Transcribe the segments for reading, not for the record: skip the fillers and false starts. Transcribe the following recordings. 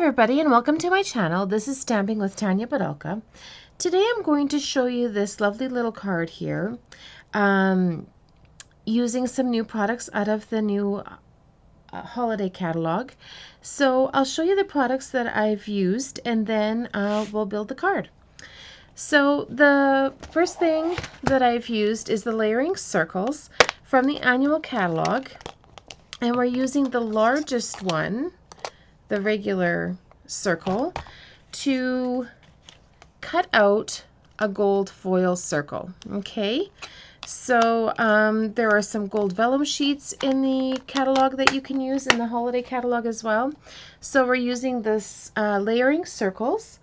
everybody, and welcome to my channel. This is Stamping with Tanya Badalka. Today I'm going to show you this lovely little card here using some new products out of the new holiday catalog. So I'll show you the products that I've used and then we'll build the card. So the first thing that I've used is the layering circles from the annual catalog, and we're using the largest one, the regular circle, to cut out a gold foil circle. Okay, so there are some gold vellum sheets in the catalog that you can use in the holiday catalog as well. So we're using this layering circles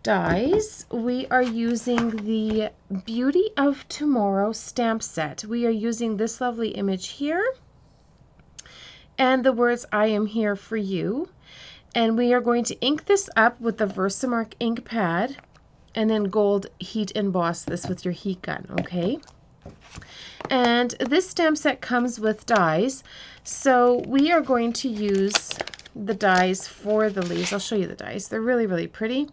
dies. We are using the Beauty of Tomorrow stamp set. We are using this lovely image here and the words "I am here for you." And we are going to ink this up with the Versamark ink pad and then gold heat emboss this with your heat gun, okay? And this stamp set comes with dies, so we are going to use the dies for the leaves. I'll show you the dies. They're really, really pretty.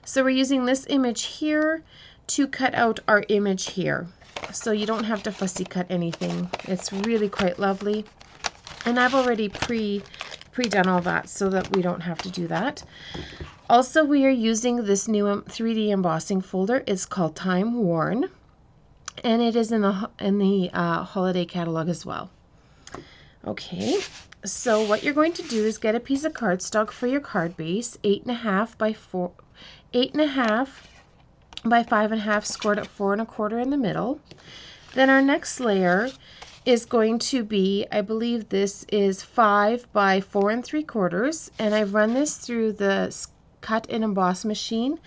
So we're using this image here to cut out our image here. So you don't have to fussy cut anything. It's really quite lovely. And I've already pre-done all that so that we don't have to do that. Also, we are using this new 3D embossing folder. It's called Time Worn, and it is in the holiday catalog as well. Okay, so what you're going to do is get a piece of cardstock for your card base, 8.5 by 5.5, scored at 4 1/4 in the middle. Then our next layer is going to be, I believe this is 5 by 4 3/4, and I've run this through the cut and emboss machine,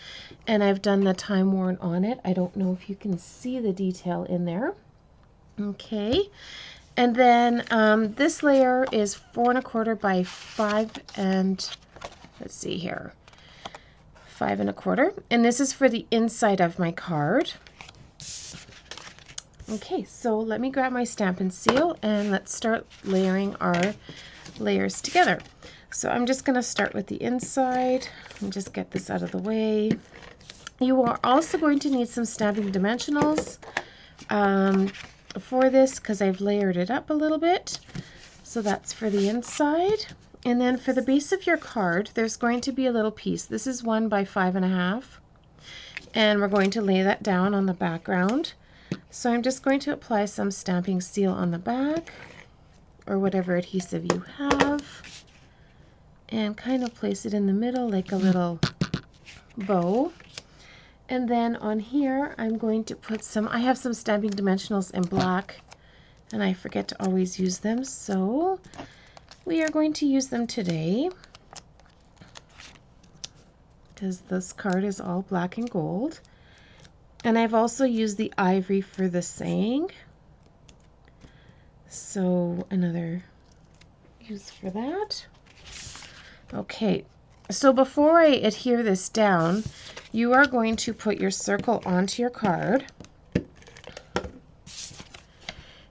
and I've done the Time Worn on it. I don't know if you can see the detail in there. Okay, and then this layer is 4 1/4 by 5 and, let's see here, 5 1/4, and this is for the inside of my card. Okay, so let me grab my Stampin' Seal and let's start layering our layers together. So I'm just going to start with the inside and just get this out of the way. You are also going to need some stamping dimensionals for this because I've layered it up a little bit. So that's for the inside. And then for the base of your card, there's going to be a little piece. This is 1 by 5.5, and we're going to lay that down on the background. So I'm just going to apply some Stamping Seal on the back, or whatever adhesive you have, and kind of place it in the middle like a little bow. And then on here I'm going to put some, I have some stamping dimensionals in black, and I forget to always use them, so we are going to use them today because this card is all black and gold. And I've also used the ivory for the saying, so another use for that. Okay, so before I adhere this down, you are going to put your circle onto your card,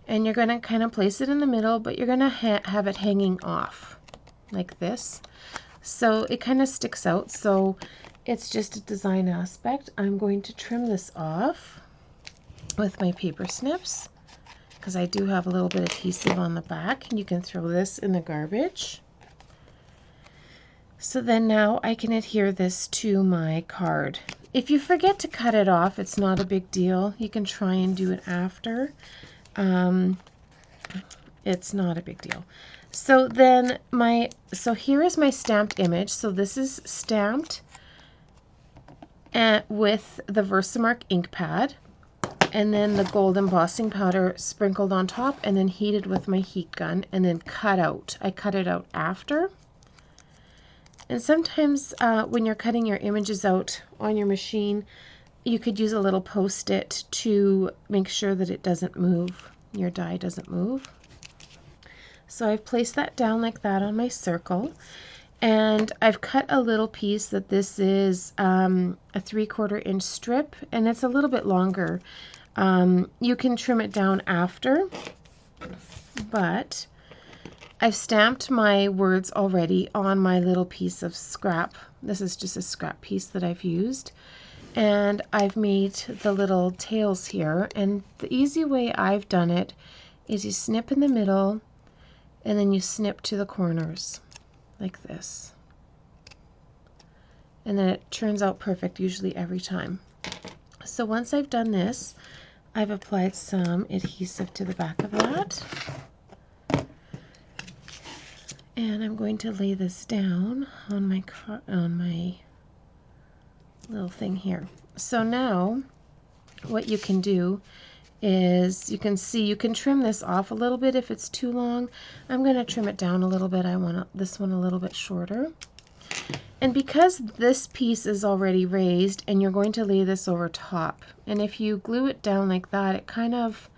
and you're going to kind of place it in the middle, but you're going to have it hanging off like this, so it kind of sticks out. So it's just a design aspect. I'm going to trim this off with my paper snips because I do have a little bit of adhesive on the back, and you can throw this in the garbage. So then now I can adhere this to my card. If you forget to cut it off, it's not a big deal. You can try and do it after. It's not a big deal. So then here is my stamped image. So this is stamped with the Versamark ink pad, and then the gold embossing powder sprinkled on top, and then heated with my heat gun, and then cut out. I cut it out after. And sometimes when you're cutting your images out on your machine, you could use a little post-it to make sure that it doesn't move, your die doesn't move. So I've placed that down like that on my circle, and I've cut a little piece that this is a 3/4 inch strip, and it's a little bit longer. You can trim it down after, but I've stamped my words already on my little piece of scrap. This is just a scrap piece that I've used. And I've made the little tails here. And the easy way I've done it is you snip in the middle and then you snip to the corners like this. And then it turns out perfect usually every time. So once I've done this, I've applied some adhesive to the back of that. And I'm going to lay this down on my little thing here. So now what you can do is you can trim this off a little bit if it's too long. I'm going to trim it down a little bit. I want this one a little bit shorter. And because this piece is already raised and you're going to lay this over top, and if you glue it down like that, it kind of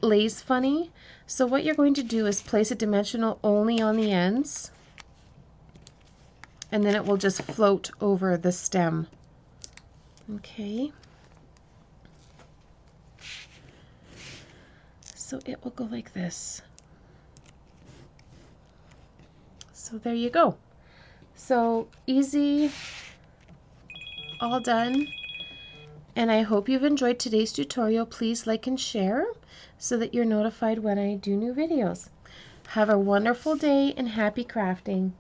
lays funny. So what you're going to do is place a dimensional only on the ends, and then it will just float over the stem. Okay. So it will go like this. So there you go. So easy, all done. And I hope you've enjoyed today's tutorial. Please like and share so that you're notified when I do new videos. Have a wonderful day and happy crafting.